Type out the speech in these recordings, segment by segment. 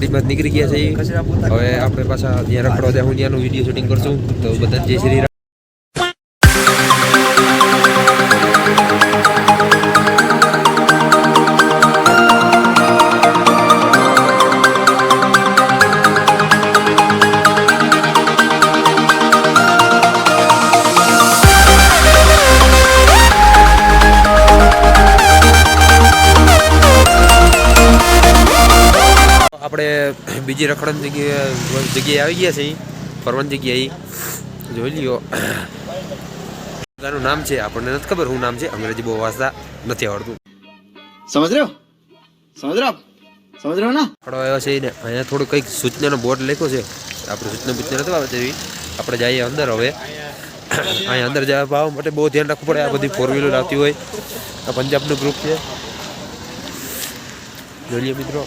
ગાડીમાં નીકળી ગયા છે. હવે આપણે પાછા ત્યાં રખડવા જાય, હું ત્યાંનું વિડીયો શૂટિંગ કરશું. તો બધા જય શ્રી રામ. આપણે બીજી રખડન જગ્યાએ આવી ગયા છે, ફરવાની જગ્યાએ જોઈ લ્યો. જગ્યાનું નામ છે આપણને નથી ખબર શું નામ છે, અંગ્રેજી બહુ વાંચતા નથી આવડતું. સમજ રહ્યો ના ખડો આવ્યો છે ને અહીંયા થોડું કંઈક સૂચનાનો બોર્ડ લખ્યો છે. આપણે સૂચના નથી આવે તેવી. આપણે જઈએ અંદર. હવે અહીંયા અંદર જવા ભાવ માટે બહુ ધ્યાન રાખવું પડે. આ બધી ફોર વ્હીલર આવતી હોય. આ પંજાબનું ગ્રુપ છે, જોઈ લ્યો મિત્રો.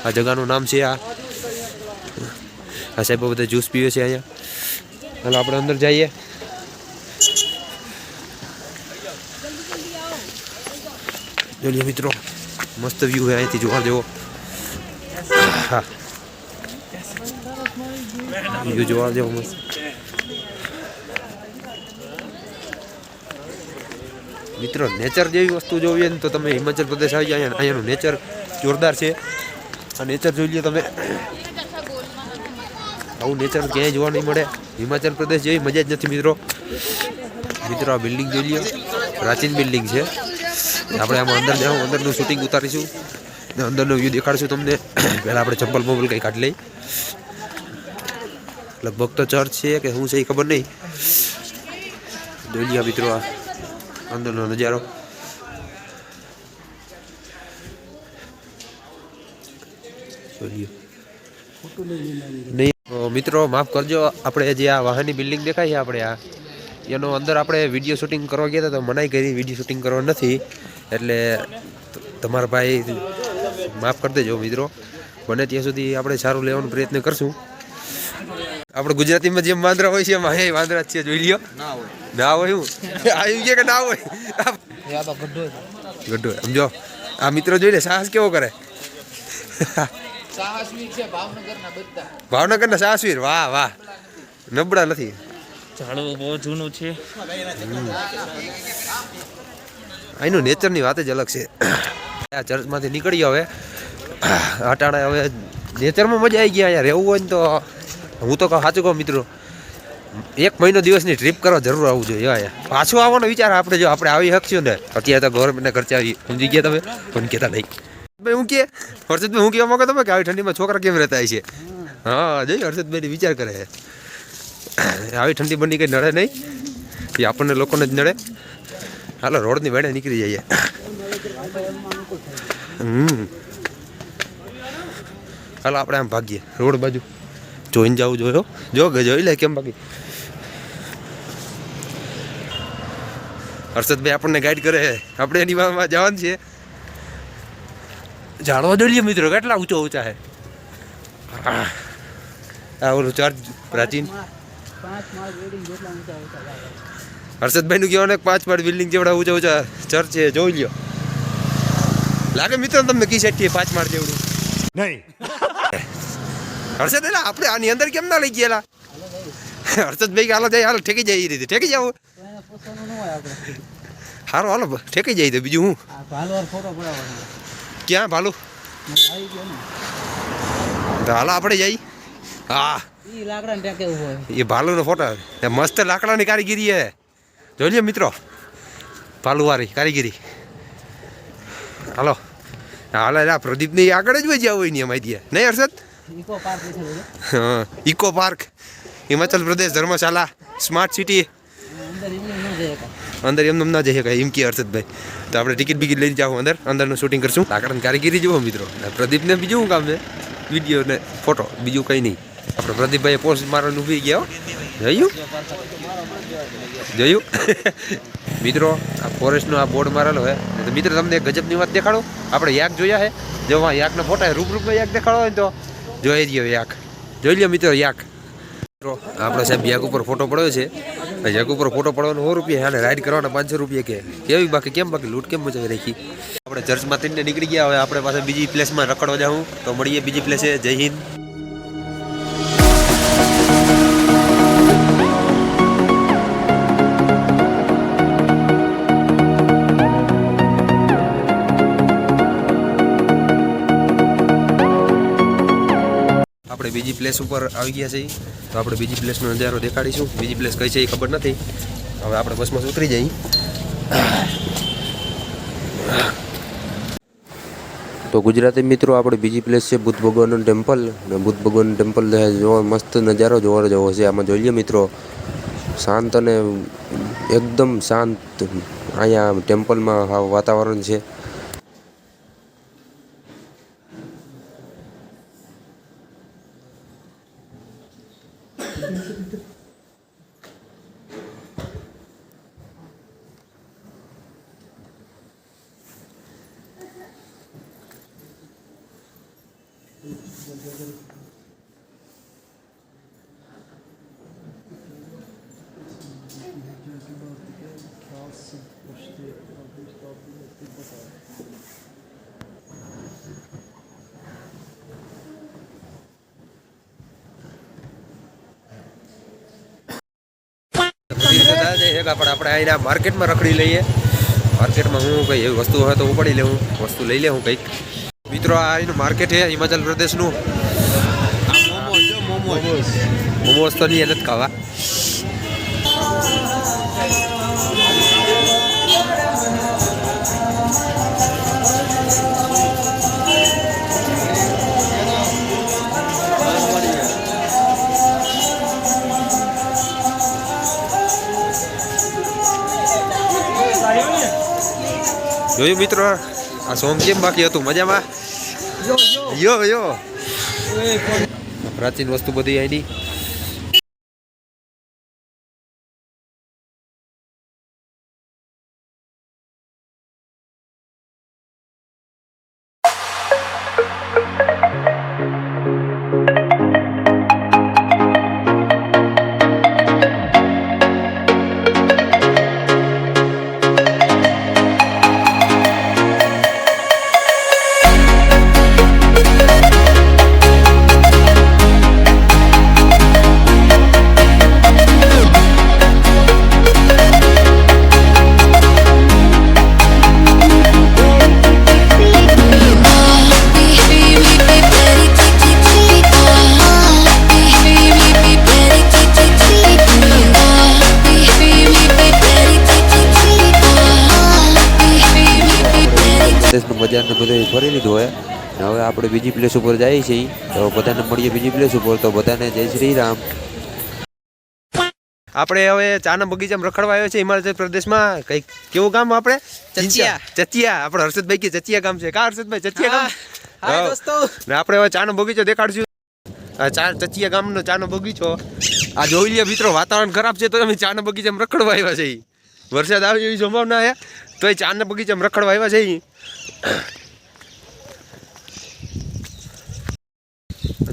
આ જગાનું નામ છે. આ સાહેબ બધા જ્યુસ પીવે છે અહીંયા. હાલો આપણે અંદર જઈએ. જોઈએ મિત્રો, મસ્ત વ્યૂ છે અહીંથી જોવા જેવો. હા, વ્યૂ જોવા જેવો મસ્ત. મિત્રો નેચર જેવી વસ્તુ જોવી ને તો તમે હિમાચલ પ્રદેશ આવી જાય. અહીંયાનું નેચર જોરદાર છે. આ નેચર જોઈ લો તમે. આવું નેચર ક્યાંય જોવા નહીં મળે. હિમાચલ પ્રદેશ જેવી મજા જ નથી મિત્રો. આ બિલ્ડિંગ જોઈ લો, પ્રાચીન બિલ્ડિંગ છે. આપણે આમાં અંદર જાઉં, અંદરનું શૂટિંગ ઉતારીશું ને અંદરનો વ્યૂ દેખાડીશું તમને. પહેલાં આપણે ચંપલ કંઈ કાઢી લઈ. લગભગ તો ચર્ચ છે કે શું છે એ ખબર નહીં. જોઈ લો મિત્રો આ અંદરનો નજારો. નહીં મિત્રો માફ કરજો, આપણે જે આ વાહનની બિલ્ડિંગ દેખાય છે આપણે આ એનો અંદર આપણે વિડીયો શૂટિંગ કરવા ગયા હતા તો મનાઈ કરી વિડીયો શૂટિંગ કરવા નથી. એટલે તમારા ભાઈ માફ કરી દેજો મિત્રો. બને ત્યાં સુધી આપણે સારું લેવાનો પ્રયત્ન કરશું. આપણે ગુજરાતીમાં જેમ વાંદરા હોય છે એમાં હે વાંદરા જ છે. જોઈ લ્યો. ના હોય હું આવી ગયા કે ના હોય. ગઢો સમજો. આ મિત્રો જોઈ લે સાહસ કેવો કરે. ભાવનગરના સાહસવીર. વાહ વાહ, નબળા નથી. ઝાડવું બહુ જૂનું છે. અહીંનું નેચરની વાત જ અલગ છે. આ ચર્ચમાંથી નીકળી હવે અટાણે હવે નેચરમાં મજા આવી ગયા. અહીંયા રહેવું હોય ને તો હું તો સાચું કહું મિત્રો, 1 મહિનો દિવસની ટ્રીપ કરવા જરૂર આવવું જોઈએ. અહીંયા પાછું આવવાનો વિચાર આપણે જો આપણે આવી શકશું ને. અત્યારે તો ગવર્મેન્ટના ખર્ચે આવી સમજી ગયા તમે, પણ કહેતા નહીં. ભાઈ હું કે હર્ષદભાઈ હું કહેવા માંગો તમે કે આવી ઠંડીમાં છોકરા કેમ રહેતા છે. હા જોઈ હર્ષદભાઈ વિચાર કરે છે. આવી ઠંડી બંડી કંઈ નડે નહીં, એ આપણને લોકોને જ નડે. હાલો રોડની વેડે નીકળી જઈએ. હાલો આપણે આમ ભાગીએ રોડ બાજુ. જોઈને જવું જોયો જોઈ લે કેમ બાકી. હર્ષદભાઈ આપણને ગાઈડ કરે છે. આપણે એની માં જવાનું છે. ઝાડવા જોઈ મિત્રો કેટલા ઊંચા છે. આ ઓલું ચર્ચ પ્રાચીન હર્ષદભાઈ નું કહેવાનું 5 માળ બિલ્ડિંગ જેવડા ઊંચા ચર્ચ છે. જોઈ લ્યો. લાગે મિત્રો તમને કી સાઈડ 5 માળ જેવડું નહીં. હર્ષદ એલા આપણે આની અંદર કેમ ના લઈ ગયા. હર્ષદભાઈ હાલો જાય, હાલો ઠેકી જાય. એ રીતે ઠેકી જાવ. હારો હાલો ઠેકી જાય તો બીજું હું ક્યાં ભાલું હાલો આપણે જઈ. હા એ ભાલુનો ફોટો મસ્ત લાકડાની કારીગીરી હે. જોઈ લે મિત્રો, ભાલુવાળી કારીગીરી. હાલો હાલો પ્રદીપની આગળ જ હોય જ્યાં હોય ને એમાં દે નહીં હર્ષદ. હા eco park, Himachal Pradesh, dharamshala, smart city. અંદર એમને ના જઈ શકાય એમ કે હર્ષદભાઈ. તો આપણે ટિકિટ બિકિટ લઈને જાઓ અંદર. અંદરનું શૂટિંગ કરશું. લાકડાની કારીગીરી જુઓ મિત્રો. પ્રદીપને બીજું શું કામ છે, વિડીયો ને ફોટો, બીજું કંઈ નહીં. આપણે પ્રદીપભાઈ પોસ્ટ મારવાનું ઊભી ગયા. જોયું મિત્રો, આ ફોરેસ્ટનો આ બોર્ડ મારેલો હે. તો મિત્રો તમને એક ગજબની વાત દેખાડો. આપણે યાક જોયા હે, જો યાકના ફોટા રૂપરૂપમાં યાક દેખાડો હોય ને તો જોઈ રહ્યો યાક. જોઈ લ્યો મિત્રો યાક. આપણે સાહેબ યાક ઉપર ફોટો પડ્યો છે. જગ ઉપર ફોટો પડવાનો 100 રૂપિયા અને રાઈડ કરવાના 500 રૂપિયા કે કેવી બાકી કેમ બાકી લૂંટ કેમ મચાવી રાખી. આપણે ચર્ચમાંથી નીકળી ગયા, હવે આપણે પાસે બીજી પ્લેસમાં રખડવા જાઉં તો મળીએ બીજી પ્લેસે. જય હિન્દ. આપણે બીજી પ્લેસ ઉપર આવી ગયા છીએ, તો આપણે બીજી પ્લેસનો નજારો દેખાડીશું. બીજી પ્લેસ કઈ છે એ ખબર નથી. હવે આપણે બસમાં ઉતરી જઈએ. તો ગુજરાતી મિત્રો, આપણે બીજી પ્લેસ છે બુદ્ધ ભગવાનનું ટેમ્પલ. અને બુદ્ધ ભગવાનનું ટેમ્પલ જોવા મસ્ત નજારો જોવા જેવો છે. આમાં જોઈ લો મિત્રો, શાંત અને એકદમ શાંત અહીંયા ટેમ્પલમાં વાતાવરણ છે. આપણે અહીંના માર્કેટમાં રખડી લઈએ. માર્કેટમાં હું કઈ એવી વસ્તુ હોય તો ઉપાડી લેવું, વસ્તુ લઈ લે હું કંઈક. મિત્રો આ અહીંનું માર્કેટ છે હિમાચલ પ્રદેશનું. મોમોસ તો નહીં નથી ખાવા. જોયું મિત્રો, આ સોંગ કેમ બાકી હતું? મજામાં? યો પ્રાચીન વસ્તુ બધી અહીંની. બજારને બધું ફરી લીધું હોય. હવે આપણે બીજી પ્લેસ ઉપર જઈએ છીએ, તો બધાને મળીએ બીજી પ્લેસ ઉપર. તો બધાને જય શ્રી રામ. આપણે હવે ચાના બગીચામાં રખડવા આવ્યો છે હિમાચલ પ્રદેશમાં. કઈક કેવું ગામ? આપણે ચચિયા. આપણે હર્ષદભાઈ કે ચચિયા ગામ છે. કા હર્ષદભાઈ? ચચિયા ગામ. હા દોસ્તો, ને આપણે હવે ચાનો બગીચો દેખાડશું. ચચિયા ગામનો ચાનો બગીચો. આ જોઈ લે મિત્રો, વાતાવરણ ખરાબ છે તો અમે ચાના બગીચામાં રખડવા આવ્યા છે. વરસાદ આવે એવી સંભાવના છે તો એ ચાના બગીચામાં રખડવા આવ્યા છે.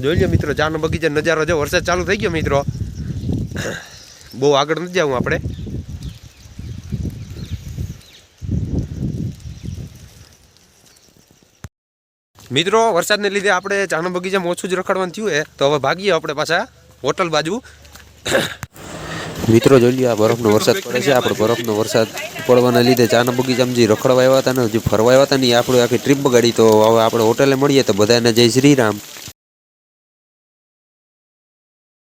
જોઈ લો મિત્રો, ચાનો બગીચા નજારો જો. વરસાદ ચાલુ થઈ ગયો મિત્રો, બહુ આગળ નથી જવું આપણે. મિત્રો વરસાદને લીધે આપણે ચાનો બગીચામાં ઓછું જ રખડવાનું થયું તો હવે ભાગીએ આપણે પાછા હોટલ બાજુ. મિત્રો જોઈ લો, આ બરફનો વરસાદ પડે છે. આપણે બરફનો વરસાદ પડવાના લીધે ચાના બગીચામાં જે રખડવા આવ્યા હતા ને, જે ફરવા આવ્યા હતા ને, એ આપણે આખી ટ્રીપ બગાડી. તો હવે આપણે હોટલે મળીએ. તો બધાને જય શ્રી રામ.